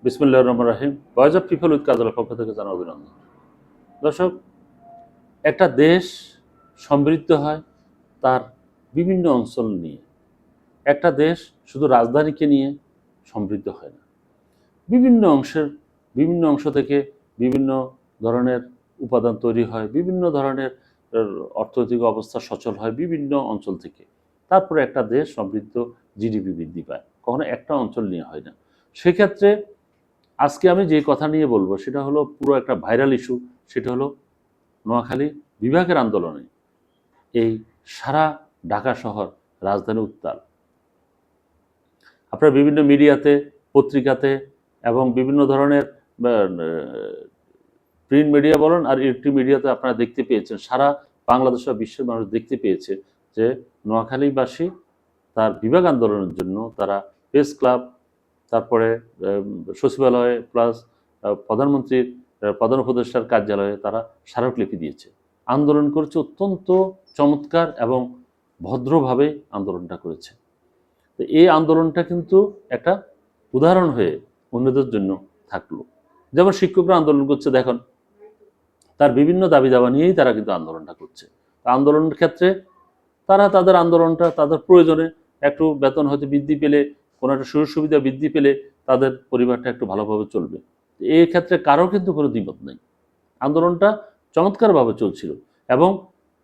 বিসমিল্লাহির রহমানির রহিম। Voice of people with কাজলের পক্ষ থেকে জানাই অভিনন্দন। দর্শক, একটা দেশ সমৃদ্ধ হয় তার বিভিন্ন অঞ্চল নিয়ে। একটা দেশ শুধু রাজধানীকে নিয়ে সমৃদ্ধ হয় না। বিভিন্ন অংশ থেকে বিভিন্ন ধরনের উপাদান তৈরি হয়, বিভিন্ন ধরনের অর্থনৈতিক অবস্থা সচল হয় বিভিন্ন অঞ্চল থেকে। তারপরে একটা দেশ সমৃদ্ধ, জিডিপি বৃদ্ধি পায়। কখনো একটা অঞ্চল নিয়ে হয় না। সেক্ষেত্রে আজকে আমি যে কথা নিয়ে বলবো সেটা হলো পুরো একটা ভাইরাল ইস্যু। সেটা হলো নোয়াখালী বিভাগের আন্দোলনে এই সারা ঢাকা শহর, রাজধানী উত্তাল। আপনারা বিভিন্ন মিডিয়াতে, পত্রিকাতে এবং বিভিন্ন ধরনের প্রিন্ট মিডিয়া বলেন আর ইলেকট্রিক মিডিয়াতে আপনারা দেখতে পেয়েছেন, সারা বাংলাদেশ বা বিশ্বের মানুষ দেখতে পেয়েছে যে নোয়াখালীবাসী তার বিভাগ আন্দোলনের জন্য তারা প্রেস ক্লাব, তারপরে সচিবালয়ে প্লাস প্রধানমন্ত্রীর প্রধান উপদেষ্টার কার্যালয়ে তারা স্মারকলিপি দিয়েছে, আন্দোলন করেছে। অত্যন্ত চমৎকার এবং ভদ্রভাবে আন্দোলনটা করেছে। তো এই আন্দোলনটা কিন্তু একটা উদাহরণ হয়ে অন্যদের জন্য থাকলো। যেমন শিক্ষকরা আন্দোলন করছে, দেখুন তার বিভিন্ন দাবি দাবা নিয়েই তারা কিন্তু আন্দোলনটা করছে। আন্দোলনের ক্ষেত্রে তারা তাদের আন্দোলনটা তাদের প্রয়োজনে একটু বেতন হয়তো বৃদ্ধি পেলে, কোনো একটা সুযোগ সুবিধা বৃদ্ধি পেলে তাদের পরিবারটা একটু ভালোভাবে চলবে। এই ক্ষেত্রে কারো কিন্তু কোনো দ্বিমত নেই। আন্দোলনটা চমৎকারভাবে চলছিল। এবং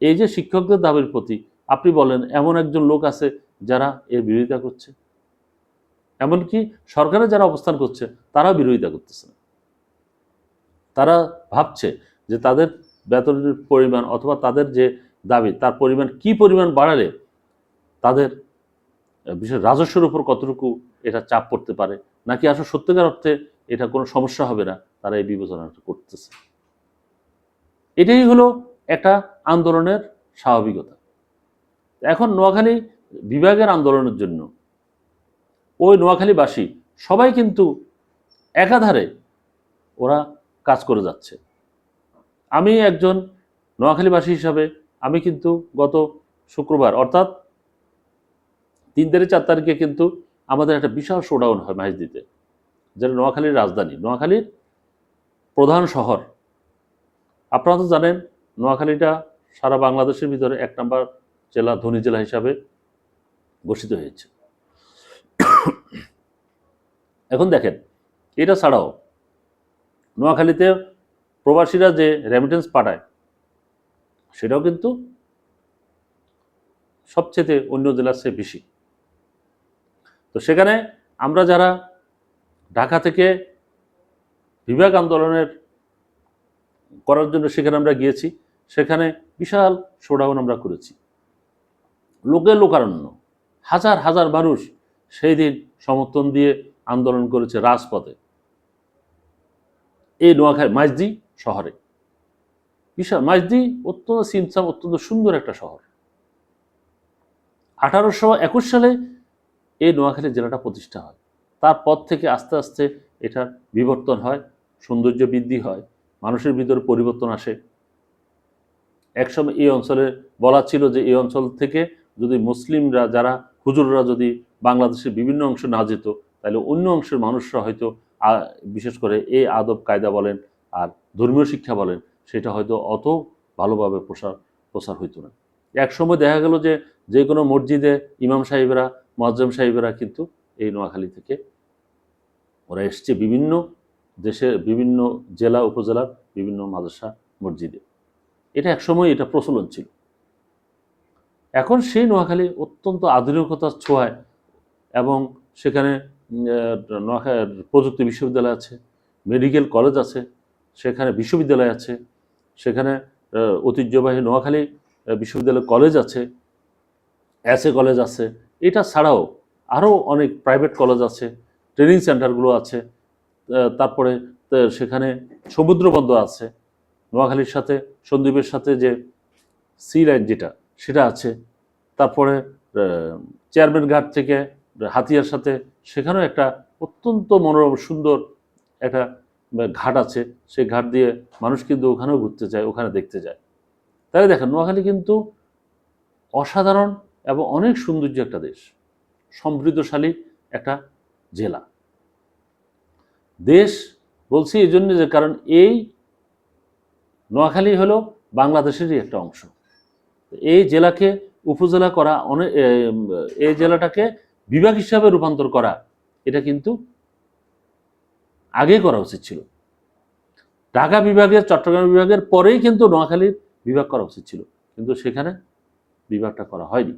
এই যে শিক্ষকদের দাবির প্রতি আপনি বলেন এমন একজন লোক আছে যারা এর বিরোধিতা করছে, এমনকি সরকারে যারা অবস্থান করছে তারাও বিরোধিতা করতেছে না। তারা ভাবছে যে তাদের বেতনের পরিমাণ অথবা তাদের যে দাবি তার পরিমাণ কি পরিমাণ বাড়ালে তাদের বিশেষ রাজস্বের উপর কতটুকু এটা চাপ পড়তে পারে, নাকি আসলে সত্যিকার অর্থে এটা কোনো সমস্যা হবে না, তারা এই বিবেচনাটা করতেছে। এটাই হলো একটা আন্দোলনের স্বাভাবিকতা। এখন নোয়াখালী বিভাগের আন্দোলনের জন্য ওই নোয়াখালীবাসী সবাই কিন্তু একাধারে ওরা কাজ করে যাচ্ছে। আমি একজন নোয়াখালীবাসী হিসাবে আমি কিন্তু গত শুক্রবার অর্থাৎ 3 তারিখ 4 তারিখে কিন্তু আমাদের একটা বিশাল শোডাউন হয় মাইজদিতে, যেটা নোয়াখালীর রাজধানী, নোয়াখালীর প্রধান শহর। আপনারা তো জানেন নোয়াখালীটা সারা বাংলাদেশের ভিতরে 1 নম্বর জেলা, ধনী জেলা হিসাবে ঘোষিত হয়েছে। এখন দেখেন, এটা ছাড়াও নোয়াখালীতে প্রবাসীরা যে রেমিটেন্স পাঠায় সেটাও কিন্তু সবচেয়ে অন্য জেলার চেয়ে বেশি। তো সেখানে আমরা যারা ঢাকা থেকে বিভাগ আন্দোলনের করার জন্য সেখানে আমরা গিয়েছি, সেখানে বিশাল শোডাউন আমরা করেছি। লোকারণ্য, হাজার হাজার মানুষ সেই দিন সমর্থন দিয়ে আন্দোলন করেছে রাজপথে এই নোয়াখালী মাইজদি শহরে। বিশাল মাইজদি অত্যন্ত সিমসাম, অত্যন্ত সুন্দর একটা শহর। 1821 সালে এই নোয়াখালী জেলাটা প্রতিষ্ঠা হয়। তারপর থেকে আস্তে আস্তে এটার বিবর্তন হয়, সৌন্দর্য বৃদ্ধি হয়, মানুষের ভিতরে পরিবর্তন আসে। একসময় এই অঞ্চলে বলা ছিল যে এই অঞ্চল থেকে যদি মুসলিমরা, যারা হুজুররা যদি বাংলাদেশের বিভিন্ন অংশ না যেত তাহলে অন্য অংশের মানুষরা হয়তো বিশেষ করে এই আদব কায়দা বলেন আর ধর্মীয় শিক্ষা বলেন সেটা হয়তো অত ভালোভাবে প্রসার হইতো না। একসময় দেখা গেল যে যে কোনো মসজিদে ইমাম সাহেবেরা, মুয়াজ্জিম সাহেবেরা কিন্তু এই নোয়াখালী থেকে ওরা এসছে বিভিন্ন দেশের বিভিন্ন জেলা উপজেলার বিভিন্ন মাদ্রাসা মসজিদে। এটা একসময় এটা প্রচলন ছিল। এখন সেই নোয়াখালী অত্যন্ত আধুনিকতার ছোঁয়ায় এবং সেখানে নোয়াখালী প্রযুক্তি বিশ্ববিদ্যালয় আছে, মেডিকেল কলেজ আছে, সেখানে বিশ্ববিদ্যালয় আছে, সেখানে ঐতিহ্যবাহী নোয়াখালী বিশ্ববিদ্যালয় কলেজ আছে, এসএ কলেজ আছে। এটা ছাড়াও আরও অনেক প্রাইভেট কলেজ আছে, ট্রেনিং সেন্টারগুলো আছে। তারপরে সেখানে সমুদ্র বন্দর আছে, নোয়াখালীর সাথে সন্দ্বীপের সাথে যে সি লাইন যেটা সেটা আছে। তারপরে চেয়ারম্যান ঘাট থেকে হাতিয়ার সাথে সেখানেও একটা অত্যন্ত মনোরম সুন্দর একটা ঘাট আছে। সেই ঘাট দিয়ে মানুষ কিন্তু ওখানেও ঘুরতে যায়, ওখানে দেখতে যায়। তাই দেখেন নোয়াখালী কিন্তু অসাধারণ এবং অনেক সৌন্দর্য একটা দেশ, সমৃদ্ধশালী একটা জেলা। দেশ বলছি এই জন্য যে কারণ এই নোয়াখালী হলো বাংলাদেশেরই একটা অংশ। এই জেলাকে উপজেলা করা অনেক, এই জেলাটাকে বিভাগ হিসাবে রূপান্তর করা এটা কিন্তু আগে করা উচিত ছিল। ঢাকা বিভাগের, চট্টগ্রাম বিভাগের পরেই কিন্তু নোয়াখালীর বিভাগ করা উচিত ছিল, কিন্তু সেখানে বিভাগটা করা হয়নি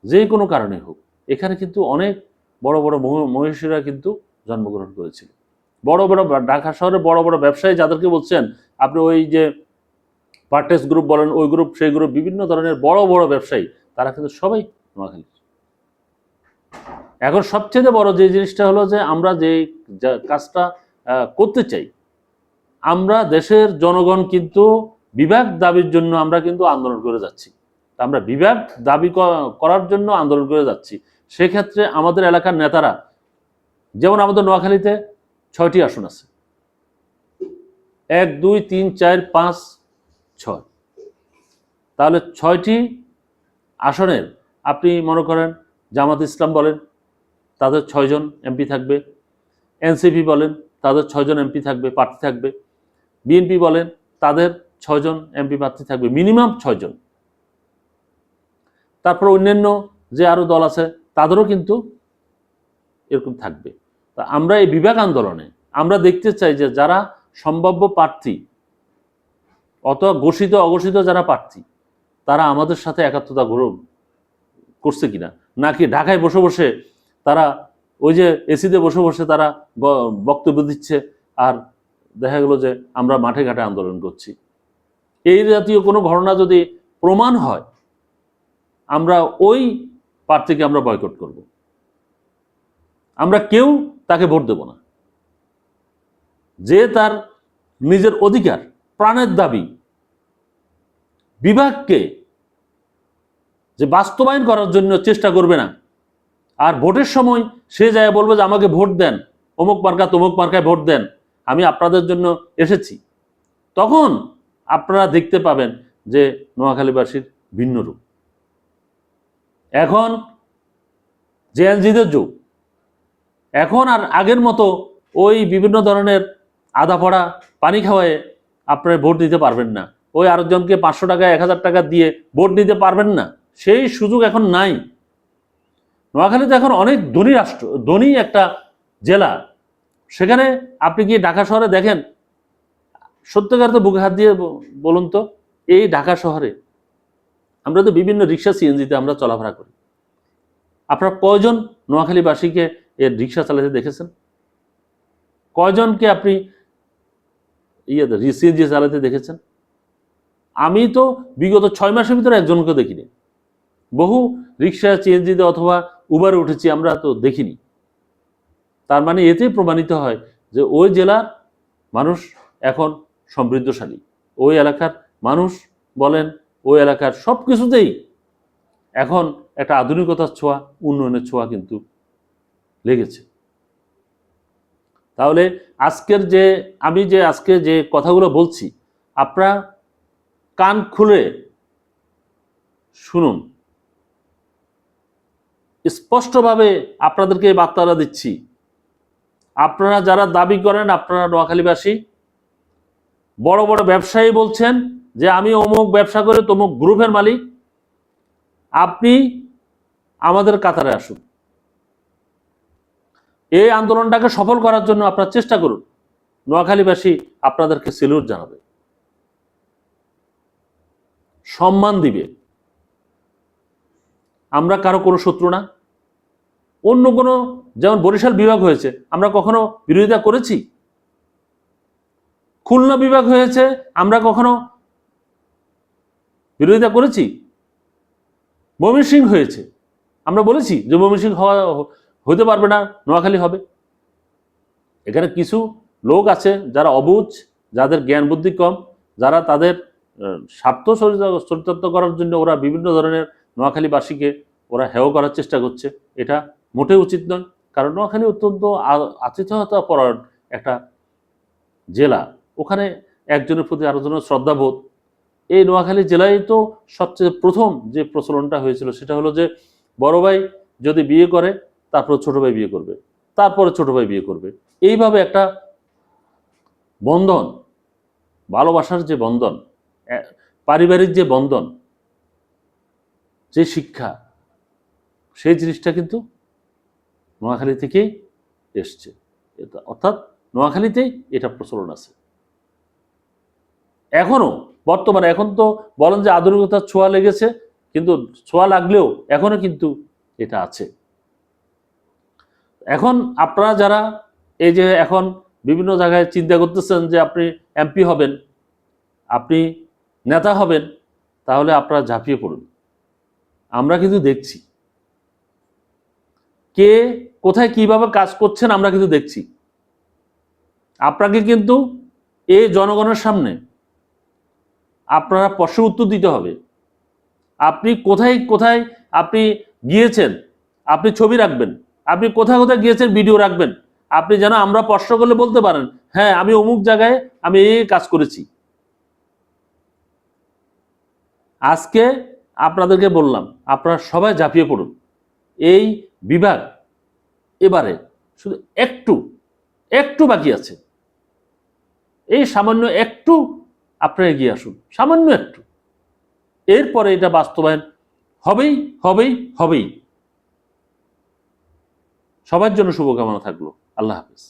যে কোনো কারণে হোক। এখানে কিন্তু অনেক বড় বড় মহিষীরা কিন্তু জন্মগ্রহণ করেছিল। বড় বড় ঢাকা শহরে বড় বড় ব্যবসায়ী যাদেরকে বলছেন আপনি, ওই যে পার্টেস গ্রুপ বলেন, ওই গ্রুপ সেই গ্রুপ, বিভিন্ন ধরনের বড় বড় ব্যবসায়ী, তারা কিন্তু সবাই নোয়াখালী। এখন সবচেয়ে বড় যে জিনিসটা হলো যে আমরা যে কাজটা করতে চাই, আমরা দেশের জনগণ কিন্তু বিভাগ দাবির জন্য আমরা কিন্তু আন্দোলন করে যাচ্ছি। আমরা বিভাগ দাবি করার জন্য আন্দোলন করে যাচ্ছি। সেক্ষেত্রে আমাদের এলাকার নেতারা, যেমন আমাদের নোয়াখালীতে 6টি আসন আছে, 1 2 3 4 5 6, তাহলে 6টি আসনের আপনি মনে করেন জামাত ইসলাম বলেন তাদের 6 জন এমপি থাকবে, এনসিপি বলেন তাদের 6 জন এমপি থাকবে, প্রার্থী থাকবে, বিএনপি বলেন তাদের 6 জন এমপি প্রার্থী থাকবে, মিনিমাম 6 জন। তারপর অন্যান্য যে আরো দল আছে তাদেরও কিন্তু এরকম থাকবে। তা আমরা এই বিভাগ আন্দোলনে আমরা দেখতে চাই যে যারা সম্ভাব্য প্রার্থী অথবা ঘোষিত অঘোষিত যারা প্রার্থী, তারা আমাদের সাথে একাত্মতা গ্রহণ করছে কিনা, নাকি ঢাকায় বসে বসে তারা ওই যে এসিতে বসে বসে তারা বক্তব্য দিচ্ছে আর দেখা গেল যে আমরা মাঠে ঘাটে আন্দোলন করছি। এই জাতীয় কোনো ঘটনা যদি প্রমাণ হয়, আমরা ওই প্রার্থীকে আমরা বয়কট করব। আমরা কেউ তাকে ভোট দেব না। যে তার নিজের অধিকার, প্রাণের দাবি, বিভাগকে যে বাস্তবায়ন করার জন্য চেষ্টা করবে না, আর ভোটের সময় সে যায় বলবে যে আমাকে ভোট দেন, অমুক মার্কা তমুক মার্কায় ভোট দেন, আমি আপনাদের জন্য এসেছি, তখন আপনারা দেখতে পাবেন যে নোয়াখালীবাসীর ভিন্ন রূপ। এখন জেএনজিদের যুগ, এখন আর আগের মতো ওই বিভিন্ন ধরনের আদা পড়া পানি খাওয়ায় আপনারা ভোট দিতে পারবেন না, ওই আরেকজনকে 500 টাকা 1000 টাকা দিয়ে ভোট দিতে পারবেন না, সেই সুযোগ এখন নাই। নোয়াখালী তো এখন অনেক ধনী রাষ্ট্র, ধনী একটা জেলা। সেখানে আপনি কি ঢাকা শহরে দেখেন, সত্যিকার তো বুকে হাত দিয়ে বলুন তো, এই ঢাকা শহরে আমরা তো বিভিন্ন রিক্সা সিএনজিতে আমরা চলাফেরা করি, আপনারা কয়জন নোয়াখালীবাসীকে এর রিক্সা চালাতে দেখেছেন? কয়জনকে আপনি সিএনজি চালাতে দেখেছেন? আমি তো বিগত 6 মাসের ভিতরে একজনকে দেখিনি। বহু রিক্সা সিএনজিতে অথবা উবারে উঠেছি, আমরা তো দেখিনি। তার মানে এতেই প্রমাণিত হয় যে ওই জেলার মানুষ এখন সমৃদ্ধশালী, ওই এলাকার মানুষ বলেন, ওই এলাকার সব কিছুতেই এখন একটা আধুনিকতার ছোঁয়া, উন্নয়নের ছোঁয়া কিন্তু লেগেছে। তাহলে আজকের যে আমি যে আজকে যে কথাগুলো বলছি, আপনারা কান খুলে শুনুন, স্পষ্টভাবে আপনাদেরকে এই বার্তাটা দিচ্ছি। আপনারা যারা দাবি করেন আপনারা নোয়াখালীবাসী, বড় বড় ব্যবসায়ী বলছেন যে আমি অমুক ব্যবসা করে তমুক গ্রুপের মালিক, আপনি আমাদের কাতারে আসুন, এই আন্দোলনটাকে সফল করার জন্য আপনারা চেষ্টা করুন। নোয়াখালীবাসী আপনাদেরকে সেলুট জানাবে, সম্মান দিবে। আমরা কারো কোনো শত্রু না। অন্য কোনো, যেমন বরিশাল বিভাগ হয়েছে, আমরা কখনো বিরোধিতা করেছি? খুলনা বিভাগ হয়েছে, আমরা কখনো বিরোধিতা করেছি? ময়মনসিংহ হয়েছে, আমরা বলেছি যে ময়মনসিংহ হতে পারবে না, নোয়াখালী হবে? এখানে কিছু লোক আছে যারা অবুঝ, যাদের জ্ঞান বুদ্ধি কম, যারা তাদের স্বার্থ চরিতার্থ করার জন্য ওরা বিভিন্ন ধরনের নোয়াখালীবাসীকে ওরা হেয় করার চেষ্টা করছে। এটা মোটেই উচিত নয়, কারণ নোয়াখালী অত্যন্ত আতিথেয়তা পরায়ণ একটা জেলা। ওখানে একজনের প্রতি আরেকজনের শ্রদ্ধাবোধ। এই নোয়াখালী জেলায় তো সবচেয়ে প্রথম যে প্রচলনটা হয়েছিল সেটা হলো যে বড় ভাই যদি বিয়ে করে তারপর ছোট ভাই বিয়ে করবে, তারপরে ছোট ভাই বিয়ে করবে। এইভাবে একটা বন্ধন, ভালোবাসার যে বন্ধন, পারিবারিক যে বন্ধন, যে শিক্ষা, সেই জিনিসটা কিন্তু নোয়াখালী থেকেই এসছে। অর্থাৎ নোয়াখালীতেই এটা প্রচলন আছে এখনো বর্তমানে। এখন তো বলেন যে আধুনিকতার ছোঁয়া লেগেছে, কিন্তু ছোঁয়া লাগলেও এখনো কিন্তু এটা আছে। এখন আপনারা যারা এই যে এখন বিভিন্ন জায়গায় চিন্তা করতেছেন যে আপনি এমপি হবেন, আপনি নেতা হবেন, তাহলে আপনারা ঝাঁপিয়ে পড়ুন। আমরা কিন্তু দেখছি কে কোথায় কিভাবে কাজ করছেন, আমরা কিন্তু দেখছি। আপনাকে কিন্তু এই জনগণের সামনে আপনারা প্রশ্ন উত্তর দিতে হবে। আপনি কোথায় কোথায় আপনি গিয়েছেন, আপনি ছবি রাখবেন। আপনি কোথায় কোথায় গিয়েছেন ভিডিও রাখবেন। আপনি যেন আমরা প্রশ্ন করলে বলতে পারেন, হ্যাঁ আমি অমুক জায়গায় আমি এই কাজ করেছি। আজকে আপনাদেরকে বললাম, আপনারা সবাই ঝাঁপিয়ে পড়ুন। এই বিভাগ এবারে শুধু একটু একটু বাকি আছে। এই সামান্য একটু আপনারা এগিয়ে আসুন, সামান্য একটু। এরপরে এটা বাস্তবায়ন হবেই হবেই হবেই। সবার জন্য শুভকামনা থাকলো। আল্লাহ হাফেজ।